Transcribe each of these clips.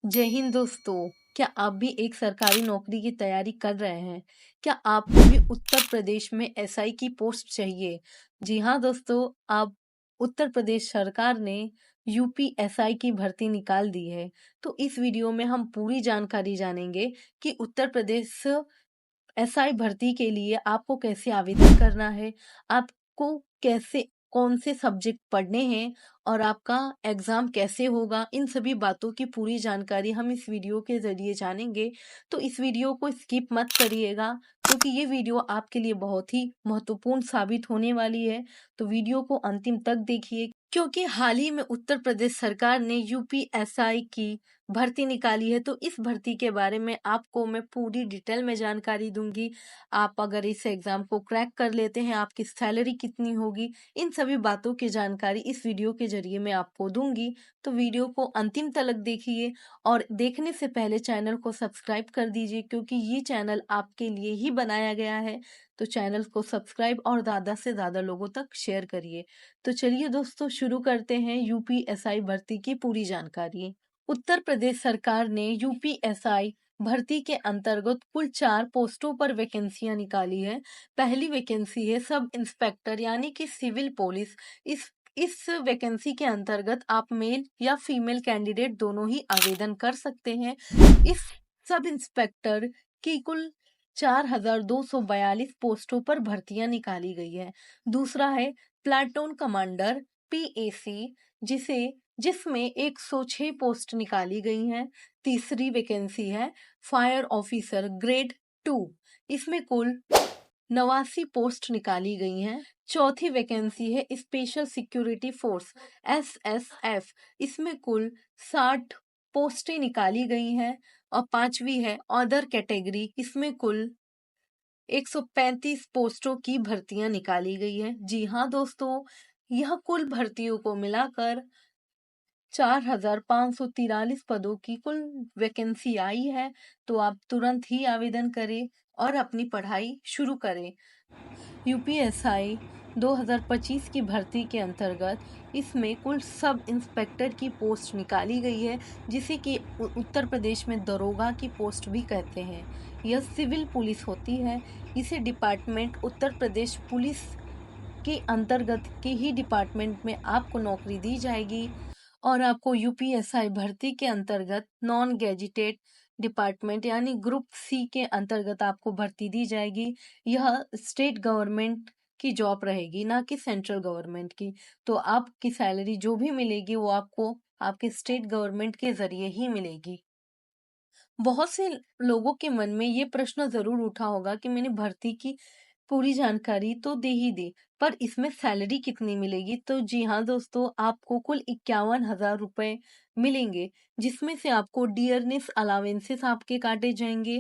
जय हिंद दोस्तों। क्या आप भी एक सरकारी नौकरी की तैयारी कर रहे हैं? क्या आपको भी उत्तर प्रदेश में एसआई की पोस्ट चाहिए? जी हाँ दोस्तों, आप उत्तर प्रदेश सरकार ने यूपी एसआई की भर्ती निकाल दी है। तो इस वीडियो में हम पूरी जानकारी जानेंगे कि उत्तर प्रदेश एसआई भर्ती के लिए आपको कैसे आवेदन करना है, आपको कैसे कौन से सब्जेक्ट पढ़ने हैं और आपका एग्ज़ाम कैसे होगा, इन सभी बातों की पूरी जानकारी हम इस वीडियो के ज़रिए जानेंगे। तो इस वीडियो को स्किप मत करिएगा क्योंकि ये वीडियो आपके लिए बहुत ही महत्वपूर्ण साबित होने वाली है। तो वीडियो को अंतिम तक देखिए क्योंकि हाल ही में उत्तर प्रदेश सरकार ने यूपीएसआई की भर्ती निकाली है। तो इस भर्ती के बारे में आपको मैं पूरी डिटेल में जानकारी दूंगी। आप अगर इस एग्ज़ाम को क्रैक कर लेते हैं, आपकी सैलरी कितनी होगी, इन सभी बातों की जानकारी इस वीडियो के ज़रिए मैं आपको दूंगी। तो वीडियो को अंतिम तक देखिए और देखने से पहले चैनल को सब्सक्राइब कर दीजिए क्योंकि ये चैनल आपके लिए ही बनाया गया है। तो चैनल को सब्सक्राइब और ज़्यादा से ज़्यादा लोगों तक शेयर करिए। तो चलिए दोस्तों, शुरू करते हैं यूपीएसआई भर्ती की पूरी जानकारी। उत्तर प्रदेश सरकार ने यूपीएसआई भर्ती के अंतर्गत कुल 4 पोस्टों पर वैकेंसियां निकाली है। पहली वैकेंसी है सब इंस्पेक्टर यानी कि सिविल पुलिस। इस वैकेंसी के अंतर्गत आप मेल या फीमेल कैंडिडेट दोनों ही आवेदन कर सकते हैं। इस सब इंस्पेक्टर की कुल 4,242 पोस्टों पर भर्तियां निकाली गई है। दूसरा है प्लाटून कमांडर पीएसी, जिसमें 106 पोस्ट निकाली गई हैं। तीसरी वैकेंसी है फायर ऑफिसर ग्रेड 2, इसमें कुल 89 पोस्ट निकाली गई हैं। चौथी वैकेंसी है स्पेशल सिक्योरिटी फोर्स एसएसएफ, इसमें कुल 60 पोस्टें निकाली गई हैं। और पांचवी है अदर कैटेगरी, इसमें कुल 135 पोस्टों की भर्तियां निकाली गई है। जी हाँ दोस्तों, यह कुल भर्तियों को मिलाकर 4,543 पदों की कुल वैकेंसी आई है। तो आप तुरंत ही आवेदन करें और अपनी पढ़ाई शुरू करें। यूपीएसआई 2025 की भर्ती के अंतर्गत इसमें कुल सब इंस्पेक्टर की पोस्ट निकाली गई है, जिसे कि उत्तर प्रदेश में दरोगा की पोस्ट भी कहते हैं। यह सिविल पुलिस होती है। इसे डिपार्टमेंट उत्तर प्रदेश पुलिस के अंतर्गत के ही डिपार्टमेंट में आपको नौकरी दी जाएगी और आपको यूपीएसआई भर्ती के अंतर्गत नॉन गैजेटेड डिपार्टमेंट यानी ग्रुप सी के अंतर्गत आपको भर्ती दी जाएगी। यह स्टेट गवर्नमेंट की जॉब रहेगी, ना कि सेंट्रल गवर्नमेंट की। तो आपकी सैलरी जो भी मिलेगी वो आपको आपके स्टेट गवर्नमेंट के जरिए ही मिलेगी। बहुत से लोगों के मन में ये प्रश्न जरूर उठा होगा कि मैंने भर्ती की पूरी जानकारी तो दे ही दी, पर इसमें सैलरी कितनी मिलेगी? तो जी हाँ दोस्तों, आपको कुल 51,000 रुपए मिलेंगे, जिसमें से आपको डियरनेस अलावेंसेस आपके काटे जाएंगे।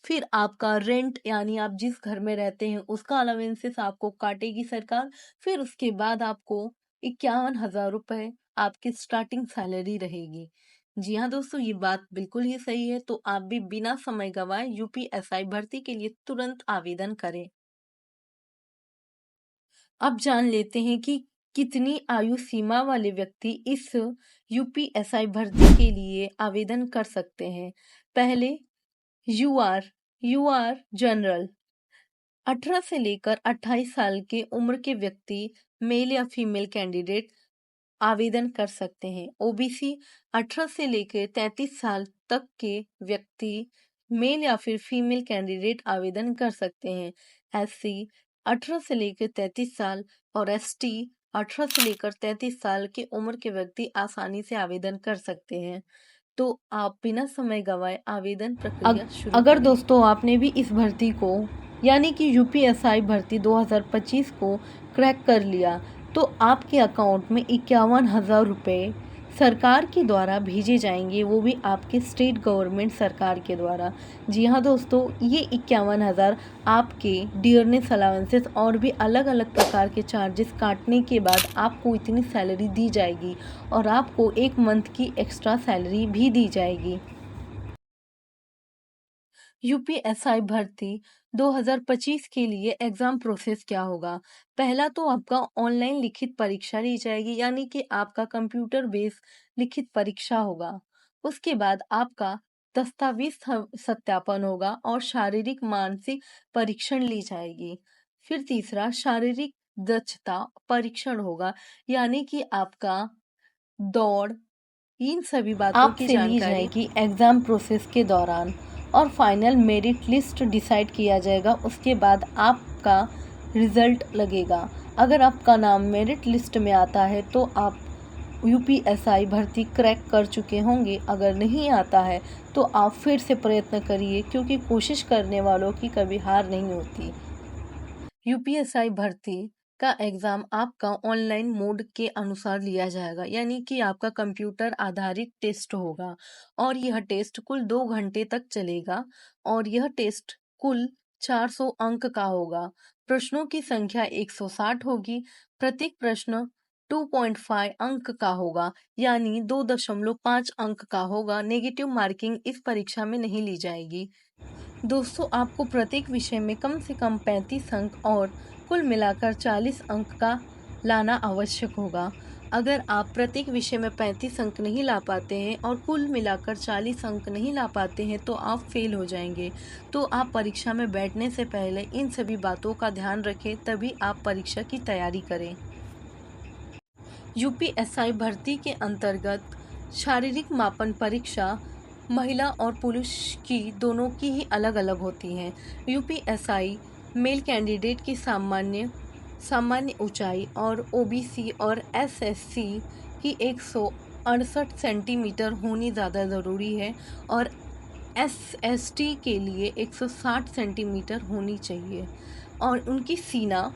फिर आपका रेंट यानी आप जिस घर में रहते हैं उसका अलावेंसेस आपको काटेगी सरकार। फिर उसके बाद आपको 51,000 रुपए आपकी स्टार्टिंग सैलरी रहेगी। जी हाँ दोस्तों, ये बात बिल्कुल ही सही है। तो आप भी बिना समय गवाए यूपीएसआई भर्ती के लिए तुरंत आवेदन करें। अब जान लेते हैं कि कितनी आयु सीमा वाले व्यक्ति इस यूपीएसआई भर्ती के लिए आवेदन कर सकते हैं। पहले यूआर यूआर जनरल 18 से लेकर 28 साल के उम्र के व्यक्ति, मेल या फीमेल कैंडिडेट आवेदन कर सकते हैं। ओबीसी 18 से लेकर 33 साल तक के व्यक्ति, मेल या फिर फीमेल कैंडिडेट आवेदन कर सकते हैं। एससी 18 से लेकर 33 साल और एसटी 18 से लेकर 33 साल की उम्र के व्यक्ति आसानी से आवेदन कर सकते हैं। तो आप बिना समय गवाए आवेदन प्रक्रिया शुरू अगर करें। दोस्तों आपने भी इस भर्ती को यानी कि यूपीएसआई भर्ती 2025 को क्रैक कर लिया तो आपके अकाउंट में 51,000 रुपये सरकार के द्वारा भेजे जाएंगे, वो भी आपके स्टेट गवर्नमेंट सरकार के द्वारा। जी हाँ दोस्तों, ये 51,000 आपके डियरनेस अलाउंसेस और भी अलग अलग प्रकार के चार्जेस काटने के बाद आपको इतनी सैलरी दी जाएगी और आपको 1 मंथ की एक्स्ट्रा सैलरी भी दी जाएगी। यूपीएसआई भर्ती 2025 के लिए एग्जाम प्रोसेस क्या होगा? पहला तो आपका ऑनलाइन लिखित परीक्षा ली जाएगी यानी कि आपका कंप्यूटर बेस्ड लिखित परीक्षा होगा। उसके बाद आपका दस्तावेज सत्यापन होगा और शारीरिक मानसिक परीक्षण ली जाएगी। फिर तीसरा शारीरिक दक्षता परीक्षण होगा, यानी कि आपका दौड़, इन सभी बातों की आपसे ली जानकारी जाएगी एग्ज़ाम प्रोसेस के दौरान और फाइनल मेरिट लिस्ट डिसाइड किया जाएगा। उसके बाद आपका रिज़ल्ट लगेगा। अगर आपका नाम मेरिट लिस्ट में आता है तो आप यूपीएसआई भर्ती क्रैक कर चुके होंगे। अगर नहीं आता है तो आप फिर से प्रयत्न करिए, क्योंकि कोशिश करने वालों की कभी हार नहीं होती। यूपीएसआई भर्ती का एग्ज़ाम आपका ऑनलाइन मोड के अनुसार लिया जाएगा, यानी कि आपका कंप्यूटर आधारित टेस्ट होगा और यह टेस्ट कुल 2 घंटे तक चलेगा और यह टेस्ट कुल 400 अंक का होगा। प्रश्नों की संख्या 160 होगी। प्रत्येक प्रश्न 2.5 अंक का होगा, यानी 2.5 अंक का होगा। नेगेटिव मार्किंग इस परीक्षा में नहीं ली जाएगी। दोस्तों, आपको प्रत्येक विषय में कम से कम 35 अंक और कुल मिलाकर 40 अंक का लाना आवश्यक होगा। अगर आप प्रत्येक विषय में 35 अंक नहीं ला पाते हैं और कुल मिलाकर 40 अंक नहीं ला पाते हैं तो आप फेल हो जाएंगे। तो आप परीक्षा में बैठने से पहले इन सभी बातों का ध्यान रखें, तभी आप परीक्षा की तैयारी करें। यूपीएसआई भर्ती के अंतर्गत शारीरिक मापन परीक्षा महिला और पुरुष की दोनों की ही अलग अलग होती हैं। यूपीएसआई मेल कैंडिडेट की सामान्य ऊंचाई और ओबीसी और एसएससी की 168 सेंटीमीटर होनी ज़्यादा ज़रूरी है और एसएसटी के लिए 160 सेंटीमीटर होनी चाहिए और उनकी सीना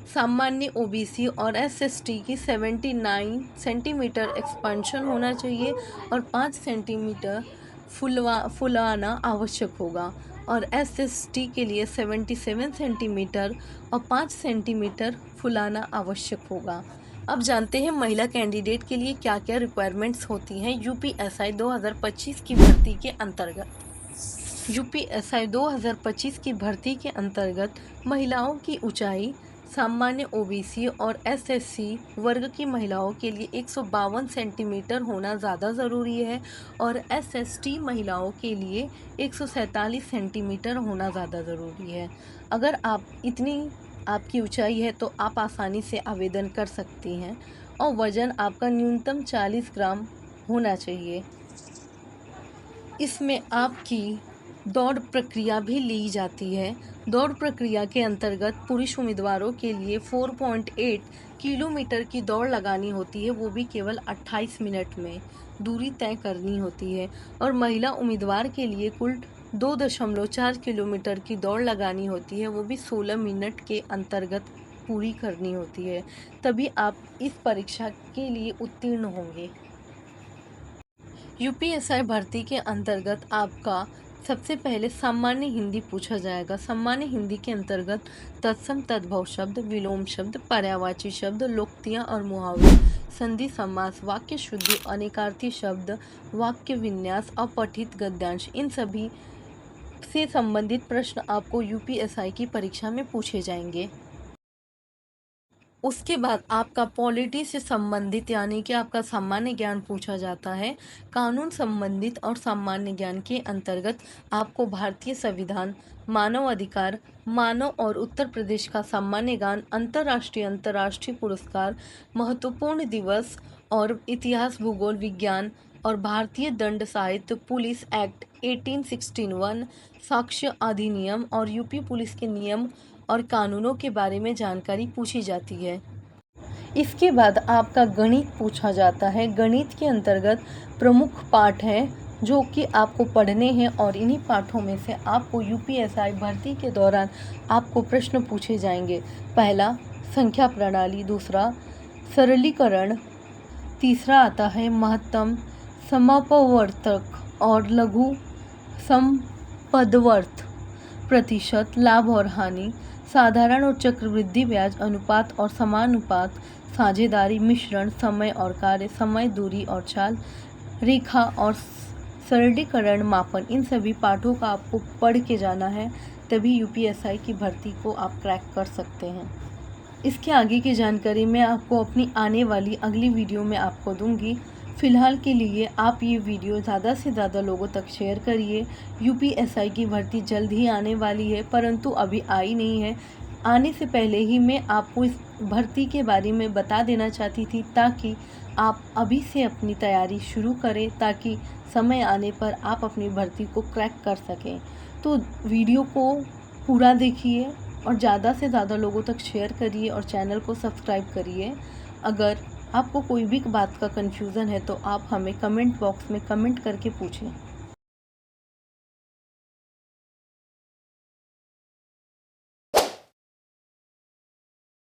सामान्य ओबीसी और एसएसटी की 79 सेंटीमीटर एक्सपेंशन होना चाहिए और 5 सेंटीमीटर फुलाना आवश्यक होगा और एसएसटी के लिए 77 सेंटीमीटर और 5 सेंटीमीटर फुलाना आवश्यक होगा। अब जानते हैं महिला कैंडिडेट के लिए क्या क्या रिक्वायरमेंट्स होती हैं यूपीएसआई 2025 की भर्ती के अंतर्गत। यूपीएसआई 2025 की भर्ती के अंतर्गत महिलाओं की ऊंचाई सामान्य ओबीसी और एसएससी वर्ग की महिलाओं के लिए 152 सेंटीमीटर होना ज़्यादा ज़रूरी है और एसएसटी महिलाओं के लिए 147 सेंटीमीटर होना ज़्यादा ज़रूरी है। अगर आपकी ऊंचाई है तो आप आसानी से आवेदन कर सकती हैं और वज़न आपका न्यूनतम 40 ग्राम होना चाहिए। इसमें आपकी दौड़ प्रक्रिया भी ली जाती है। दौड़ प्रक्रिया के अंतर्गत पुरुष उम्मीदवारों के लिए 4.8 किलोमीटर की दौड़ लगानी होती है, वो भी केवल 28 मिनट में दूरी तय करनी होती है और महिला उम्मीदवार के लिए कुल 2.4 किलोमीटर की दौड़ लगानी होती है, वो भी 16 मिनट के अंतर्गत पूरी करनी होती है, तभी आप इस परीक्षा के लिए उत्तीर्ण होंगे। यूपीएसआई भर्ती के अंतर्गत आपका सबसे पहले सामान्य हिंदी पूछा जाएगा। सामान्य हिंदी के अंतर्गत तत्सम तद्भव शब्द, विलोम शब्द, पर्यायवाची शब्द, लोकोक्तियाँ और मुहावरे, संधि समास, वाक्य शुद्धि, अनेकार्थी शब्द, वाक्य विन्यास, अपठित गद्यांश, इन सभी से संबंधित प्रश्न आपको यूपीएसआई की परीक्षा में पूछे जाएंगे। उसके बाद आपका पॉलिटी से संबंधित यानी कि आपका सामान्य ज्ञान पूछा जाता है। कानून संबंधित और सामान्य ज्ञान के अंतर्गत आपको भारतीय संविधान, मानव अधिकार, मानव और उत्तर प्रदेश का सामान्य ज्ञान, अंतर्राष्ट्रीय पुरस्कार, महत्वपूर्ण दिवस और इतिहास, भूगोल, विज्ञान और भारतीय दंड साहित्य, पुलिस एक्ट 1861, साक्ष्य अधिनियम और यूपी पुलिस के नियम और कानूनों के बारे में जानकारी पूछी जाती है। इसके बाद आपका गणित पूछा जाता है। गणित के अंतर्गत प्रमुख पाठ हैं जो कि आपको पढ़ने हैं और इन्हीं पाठों में से आपको यूपीएसआई भर्ती के दौरान आपको प्रश्न पूछे जाएंगे। पहला संख्या प्रणाली, दूसरा सरलीकरण, तीसरा आता है महत्तम, समापवर्तक और लघु समपदवर्त, प्रतिशत, लाभ और हानि, साधारण और चक्रवृद्धि ब्याज, अनुपात और समानुपात, साझेदारी, मिश्रण, समय और कार्य, समय, दूरी और चाल, रेखा और सरलीकरण, मापन, इन सभी पाठों का आपको पढ़ के जाना है, तभी यूपीएसआई की भर्ती को आप क्रैक कर सकते हैं। इसके आगे की जानकारी मैं आपको अपनी आने वाली अगली वीडियो में आपको दूंगी। फ़िलहाल के लिए आप ये वीडियो ज़्यादा से ज़्यादा लोगों तक शेयर करिए। यूपीएसआई की भर्ती जल्द ही आने वाली है, परंतु अभी आई नहीं है। आने से पहले ही मैं आपको इस भर्ती के बारे में बता देना चाहती थी, ताकि आप अभी से अपनी तैयारी शुरू करें, ताकि समय आने पर आप अपनी भर्ती को क्रैक कर सकें। तो वीडियो को पूरा देखिए और ज़्यादा से ज़्यादा लोगों तक शेयर करिए और चैनल को सब्सक्राइब करिए। अगर आपको कोई भी बात का कन्फ्यूज़न है तो आप हमें कमेंट बॉक्स में कमेंट करके पूछें।